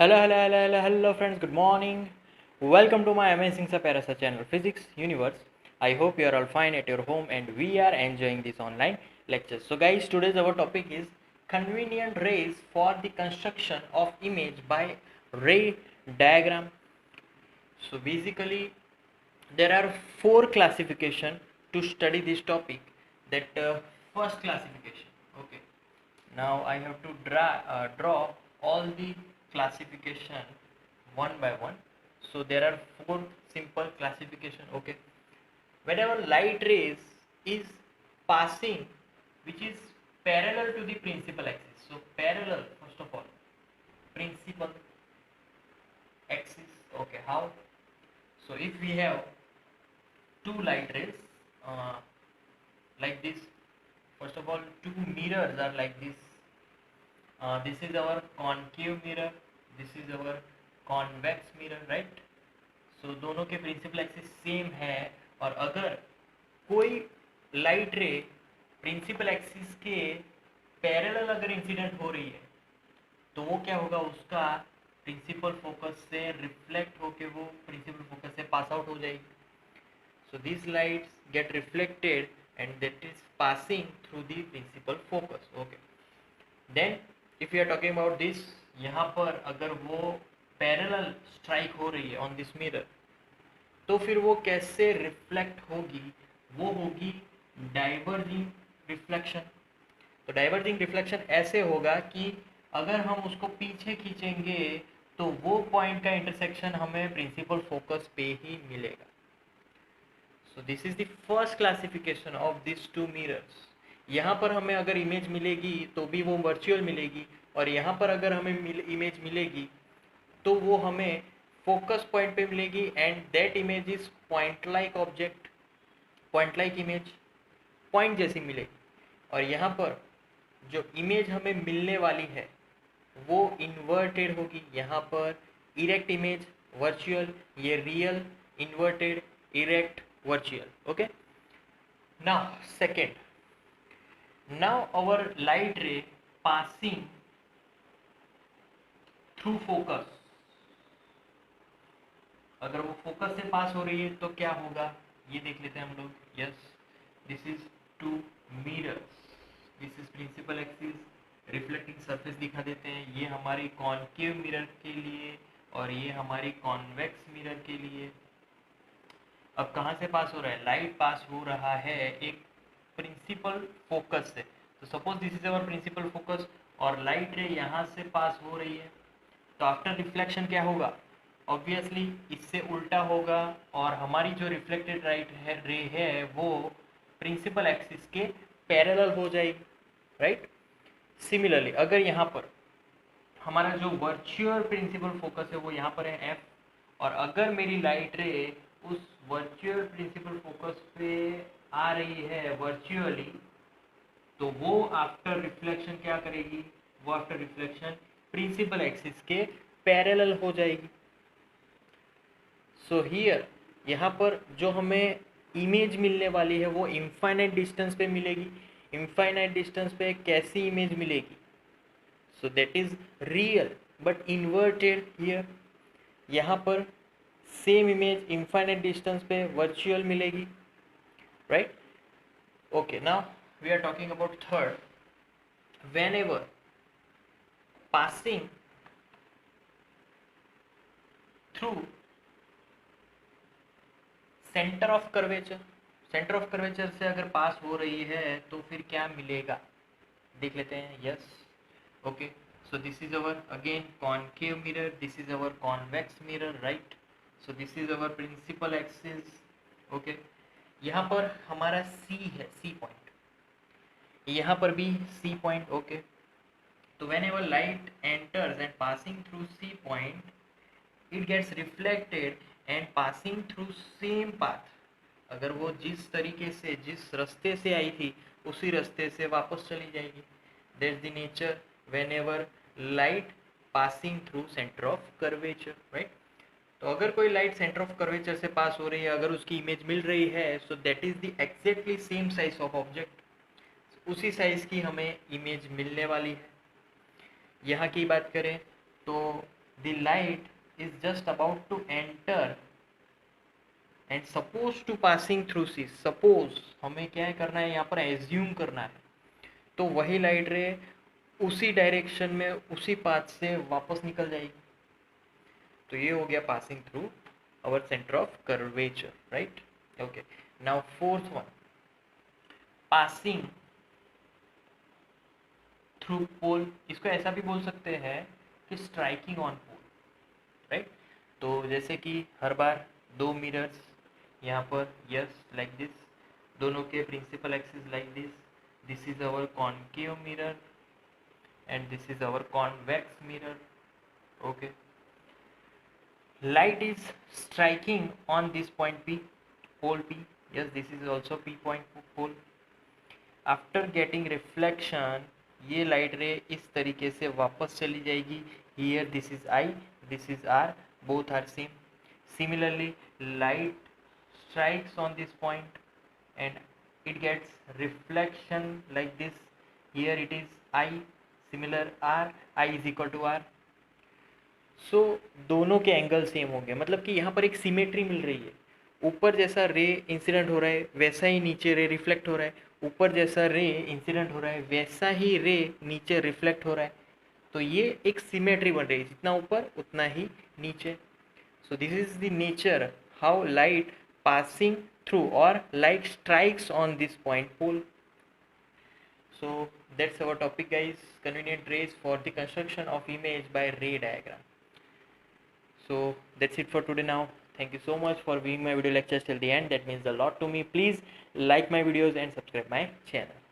Hello friends, good morning. Welcome to my amazing Saparasa channel Physics Universe. I hope you are all fine at your home and we are enjoying this online lectures. So guys, today's our topic is convenient rays for the construction of image by ray diagram. So basically there are four classification to study this topic. That first classification. Okay, now I have to draw all the classification one by one. So there are four simple classification. Okay, whenever light rays is passing which is parallel to the principal axis. So parallel, first of all, principal axis. Okay, how? So if we have two light rays uh, like this, first of all two mirrors are like this. This is our concave mirror, this is our convex mirror, right. So दोनों के principal axis same है. और अगर कोई light रे principal axis के parallel अगर incident हो रही है तो वो क्या होगा, उसका प्रिंसिपल फोकस से रिफ्लेक्ट होके वो प्रिंसिपल फोकस से पास आउट हो जाएगी. So these lights get reflected and that is passing through the principal focus. Okay. Then if we are talking about this, यहाँ पर अगर वो पैरेलल स्ट्राइक हो रही है ऑन दिस मिरर तो फिर वो कैसे रिफ्लेक्ट होगी, वो होगी डाइवर्जिंग रिफ्लेक्शन. तो डाइवर्जिंग रिफ्लेक्शन ऐसे होगा कि अगर हम उसको पीछे खींचेंगे तो वो पॉइंट का इंटरसेक्शन हमें प्रिंसिपल फोकस पे ही मिलेगा. So this is the first classification of this two mirrors. यहाँ पर हमें अगर इमेज मिलेगी तो भी वो वर्चुअल मिलेगी, और यहाँ पर अगर हमें इमेज मिलेगी तो वो हमें फोकस पॉइंट पे मिलेगी. And that image is point like object, point like image, point जैसी मिलेगी. और यहाँ पर जो इमेज हमें मिलने वाली है वो इन्वर्टेड होगी. यहाँ पर इरेक्ट इमेज वर्चुअल, ये real, inverted, erect, virtual. Okay, now second, now our light ray passing through focus, अगर वो फोकस से पास हो रही है तो क्या होगा ये देख लेते हैं हम लोग. Yes, this is two mirrors, this is principal axis, reflecting surface दिखा देते हैं. ये हमारी कॉन्केव मिरर के लिए और ये हमारी कॉन्वेक्स मिरर के लिए. अब कहाँ से पास हो रहा है, लाइट पास हो रहा है एक प्रिंसिपल फोकस से. तो suppose this is our principal focus और लाइट रे यहाँ से पास हो रही है. तो आफ्टर रिफ्लेक्शन क्या होगा, ऑब्वियसली इससे उल्टा होगा और हमारी जो रिफ्लेक्टेड रे है वो प्रिंसिपल एक्सिस के पैरेलल हो जाएगी, राइट. सिमिलरली अगर यहाँ पर हमारा जो वर्चुअल प्रिंसिपल फोकस है वो यहाँ पर है एफ, और अगर मेरी लाइट रे उस वर्चुअल प्रिंसिपल फोकस पे आ रही है वर्चुअली, तो वो आफ्टर रिफ्लेक्शन क्या करेगी, वो आफ्टर रिफ्लेक्शन प्रिंसिपल एक्सिस के पैरेलल हो जाएगी. सो हियर यहाँ पर जो हमें इमेज मिलने वाली है वो इनफाइनाइट डिस्टेंस पे मिलेगी. इनफाइनाइट डिस्टेंस पे कैसी इमेज मिलेगी, so that is real but inverted here. यहाँ पर सेम इमेज इनफाइनाइट डिस्टेंस पे वर्चुअल मिलेगी, right. Okay, now we are talking about third, whenever passing through centre of curvature, centre of curvature से अगर पास हो रही है तो फिर क्या मिलेगा देख लेते हैं. Yes, okay. So this is our again concave mirror, this is our convex mirror, right. So this is our principal axis. Okay, यहाँ पर हमारा सी है, सी पॉइंट, यहाँ पर भी सी पॉइंट. ओके, तो whenever light enters and passing through C point, it gets reflected and passing through same path. अगर वो जिस तरीके से, जिस रास्ते से आई थी उसी रास्ते से वापस चली जाएगी. That's the nature whenever light passing through center of curvature, right? तो अगर कोई लाइट सेंटर ऑफ कर्वेचर से पास हो रही है, अगर उसकी इमेज मिल रही है, सो that is the exactly same size of object, उसी साइज की हमें इमेज मिलने वाली है. यहाँ की बात करें तो the light is just about to enter and supposed to passing through C. Suppose हमें क्या करना है, यहाँ पर assume करना है, तो वही लाइट रे उसी डायरेक्शन में उसी पाथ से वापस निकल जाएगी. तो ये हो गया passing through our center of curvature, right? Okay, now fourth one, passing through pole. इसको ऐसा भी बोल सकते हैं कि स्ट्राइकिंग ऑन पोल, राइट? तो जैसे कि हर बार दो मिरर्स यहाँ पर, यस, लाइक दिस, दोनों के principal axis like this. This is our concave mirror and this is our convex mirror. Okay, light is striking on this point P, pole P. Yes, this is also P point pole. After getting reflection, ये light रे इस तरीके से वापस चली जाएगी. Here this is I, this is R, both are same. Similarly, light strikes on this point and it gets reflection like this. Here it is I, similar R, I is equal to R. सो दोनों के angle same होंगे, मतलब कि यहाँ पर एक symmetry मिल रही है. ऊपर जैसा रे इंसिडेंट हो रहा है वैसा ही नीचे रे रिफ्लेक्ट हो रहा है. ऊपर जैसा रे इंसिडेंट हो रहा है वैसा ही रे नीचे रिफ्लेक्ट हो रहा है. तो ये एक सिमेट्री बन रही है, जितना ऊपर उतना ही नीचे. So this is the nature how light passing through और light strikes on this point pole. So that's our topic, guys. Convenient rays for the construction of image by ray diagram. So that's it for today now. Thank you so much for viewing my video lectures till the end. That means a lot to me. Please like my videos and subscribe my channel.